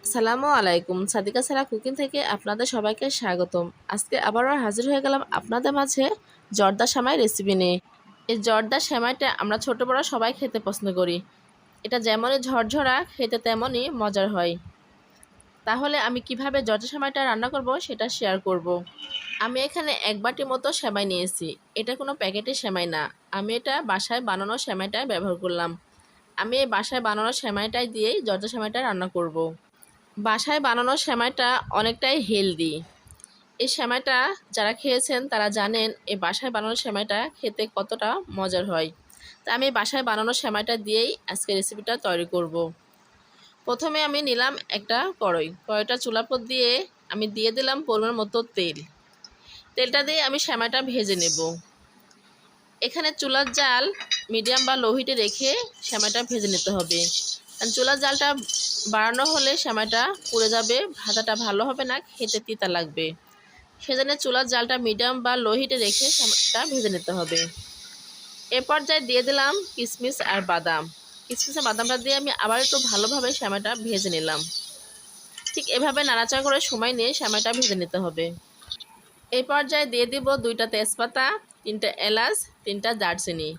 আসসালামু আলাইকুম। সাদিকা সারা কুকিং থেকে আপনাদের সবাইকে স্বাগতম। আজকে আবারও হাজির হয়ে গেলাম আপনাদের মাঝে জর্দা সেমাই রেসিপি নিয়ে। এই জর্দা সেমাইটা আমরা ছোট বড় সবাই খেতে পছন্দ করি। এটা যেমনই ঝরঝরা খেতে তেমনই মজার হয়। তাহলে আমি কিভাবে জর্দা সেমাইটা রান্না করব সেটা শেয়ার করব। আমি এখানে এক বাটি মতো সেমাই নিয়েছি। এটা কোনো প্যাকেটের সেমাই না। আমি এটা বাসায় বানানো সেমাইটাই ব্যবহার করলাম। আমি এই বাসায় বানানো সেমাইটাই দিয়েই জর্দা সেমাইটা রান্না করব। বাসায় বানানো সেমাইটা অনেকটাই হেলদি। এই সেমাইটা যারা খেয়েছেন তারা জানেন এই বাসায় বানানো সেমাইটা খেতে কতটা মজার হয়। তা আমি বাসায় বানানো সেমাইটা দিয়েই আজকে রেসিপিটা তৈরি করব। প্রথমে আমি নিলাম একটা কড়াইটা চুলার উপর দিয়ে আমি দিয়ে দিলাম পরিমাণ মতো তেলটা দিয়ে আমি সেমাইটা ভেজে নেব। এখানে চুলার জাল মিডিয়াম বা লো হিটে রেখে সেমাইটা ভেজে নিতে হবে। কারণ চুলার জালটা বাড়ানো হলে সেমাইটা পুড়ে যাবে, ভাজাটা ভালো হবে না, খেতে তিতা লাগবে। সেজন্য চুলার জালটা মিডিয়াম বা লো হিটে রেখে সেমাইটা ভেজে নিতে হবে। এ পর্যায়ে দিয়ে দিলাম কিশমিশ আর বাদাম। কিশমিশ আর বাদামটা দিয়ে আমি আবার একটু ভালোভাবে সেমাইটা ভেজে নিলাম। ঠিক এভাবে নাড়াচাড়া করে সময় নিয়ে সেমাইটা ভেজে নিতে হবে। এই পর্যায়ে দিয়ে দিব 2টা তেজপাতা, 3টা এলাচ, 3টা দারচিনি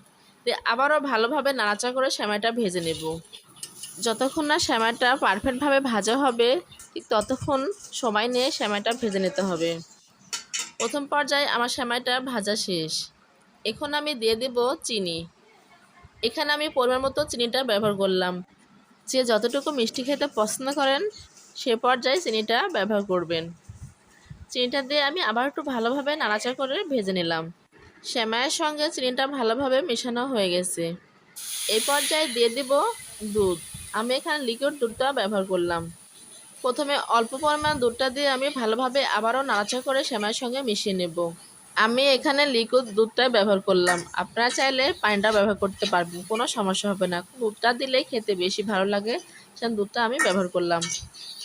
দিয়ে আবারও ভালোভাবে নাড়াচাড়া করে সেমাইটা ভেজে নেব। যতক্ষণ না সেমাইটা পারফেক্টভাবে ভাজা হবে ঠিক ততক্ষণ সময় নিয়ে সেমাইটা ভেজে নিতে হবে। প্রথম পর্যায়ে আমার সেমাইটা ভাজা শেষ। এখন আমি দিয়ে দেব চিনি। এখানে আমি পরিমাণ মতো চিনিটা ব্যবহার করলাম। যে যতটুকু মিষ্টি খেতে পছন্দ করেন সে পর্যায়ে চিনিটা ব্যবহার করবেন। চিনিটা দিয়ে আমি আবার একটু ভালোভাবে নাড়াচাড়া করে ভেজে নিলাম। সেমাইয়ের সঙ্গে চিনিটা ভালোভাবে মেশানো হয়ে গেছে। এই পর্যায়ে দিয়ে দিব দুধ। আমি এখানে লিকুইড দুধটা ব্যবহার করলাম। প্রথমে অল্প পরিমাণ দুধটা দিয়ে আমি ভালোভাবে আবারও নাড়াচাড়া করে সেমাইয়ের সঙ্গে মিশিয়ে নেব। আমি এখানে লিকুইড দুধটাই ব্যবহার করলাম। আপনারা চাইলে পানিটা ব্যবহার করতে পারবেন, কোনো সমস্যা হবে না। দুধটা দিলে খেতে বেশি ভালো লাগে, সেজন্য দুধটা আমি ব্যবহার করলাম।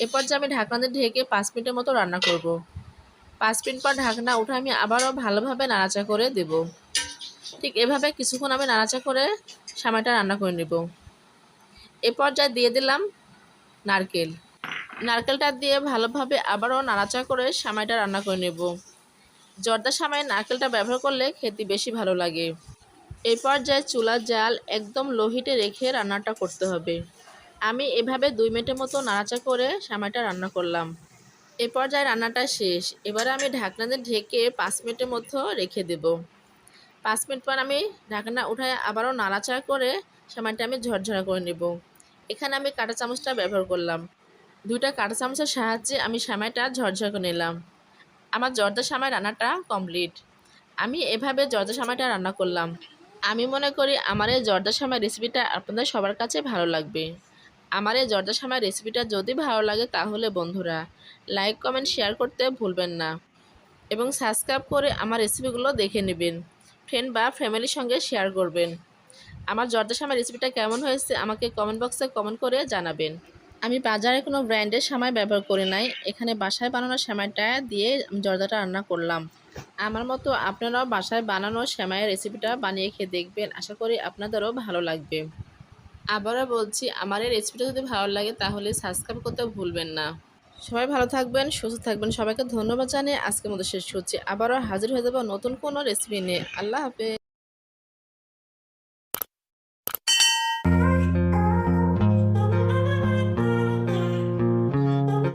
এরপর যে আমি ঢাকনা দিয়ে ঢেকে 5 মিনিটের মতো রান্না করব। 5 মিনিট পর ঢাকনা উঠে আমি আবারও ভালোভাবে নাড়াচাড়া করে দেব। ঠিক এভাবে কিছুক্ষণ আমি নাড়াচাড়া করে সেমাইটা রান্না করে নেব। এ পর্যায়ে দিয়ে দিলাম নারকেল। নারকেলটা দিয়ে ভালোভাবে আবারও নাড়াচাড়া করে সেমাইটা রান্না করে নেব। জর্দা সেমাইয়ে নারকেলটা ব্যবহার করলে খেতে বেশি ভালো লাগে। এই পর্যায়ে চুলার জাল একদম লো হিটে রেখে রান্নাটা করতে হবে। আমি এভাবে 2 মিনিটের মতো নাড়াচাড়া করে সেমাইটা রান্না করলাম। এই পর্যায়ে রান্নাটা শেষ। এবারে আমি ঢাকনা দিয়ে ঢেকে 5 মিনিটের মতো রেখে দেব। 5 মিনিট পর আমি ঢাকনা উঠায় আবারও নাড়াচাড়া করে সেমাইটা আমি ঝরঝরা করে নেব। এখানে আমি কাঁটা চামচটা ব্যবহার করলাম। 2টা কাঁটা চামচের সাহায্যে আমি সেমাইটা ঝরঝরা করে নিলাম। আমার জর্দা সেমাই রান্নাটা কমপ্লিট। আমি এভাবে জর্দা সেমাইটা রান্না করলাম। আমি মনে করি আমার এই জর্দা সেমাই রেসিপিটা আপনাদের সবার কাছে ভালো লাগবে। আমার এই জর্দা সেমাই রেসিপিটা যদি ভালো লাগে তাহলে বন্ধুরা লাইক কমেন্ট শেয়ার করতে ভুলবেন না এবং সাবস্ক্রাইব করে আমার রেসিপিগুলো দেখে নেবেন। ফ্রেন্ড বা ফ্যামিলির সঙ্গে শেয়ার করবেন। আমার জর্দা সেমাই রেসিপিটা কেমন হয়েছে আমাকে কমেন্ট বক্সে কমেন্ট করে জানাবেন। আমি বাজারে কোনো ব্র্যান্ডের সেমাই ব্যবহার করি নাই। এখানে বাসায় বানানো সেমাইটা দিয়ে জর্দাটা রান্না করলাম। আমার মতো আপনারাও বাসায় বানানো সেমাইয়ের রেসিপিটা বানিয়ে খেয়ে দেখবেন। আশা করি আপনাদেরও ভালো লাগবে। আবারও বলছি, আমার এই রেসিপিটা যদি ভালো লাগে তাহলে সাবস্ক্রাইব করতে ভুলবেন না। সবাই ভালো থাকবেন, সুস্থ থাকবেন। সবাইকে ধন্যবাদ জানিয়ে আজকের মতো শেষ করছি। আবারও হাজির হয়ে যাব নতুন কোনো রেসিপি নিয়ে। আল্লাহ হাফেজ।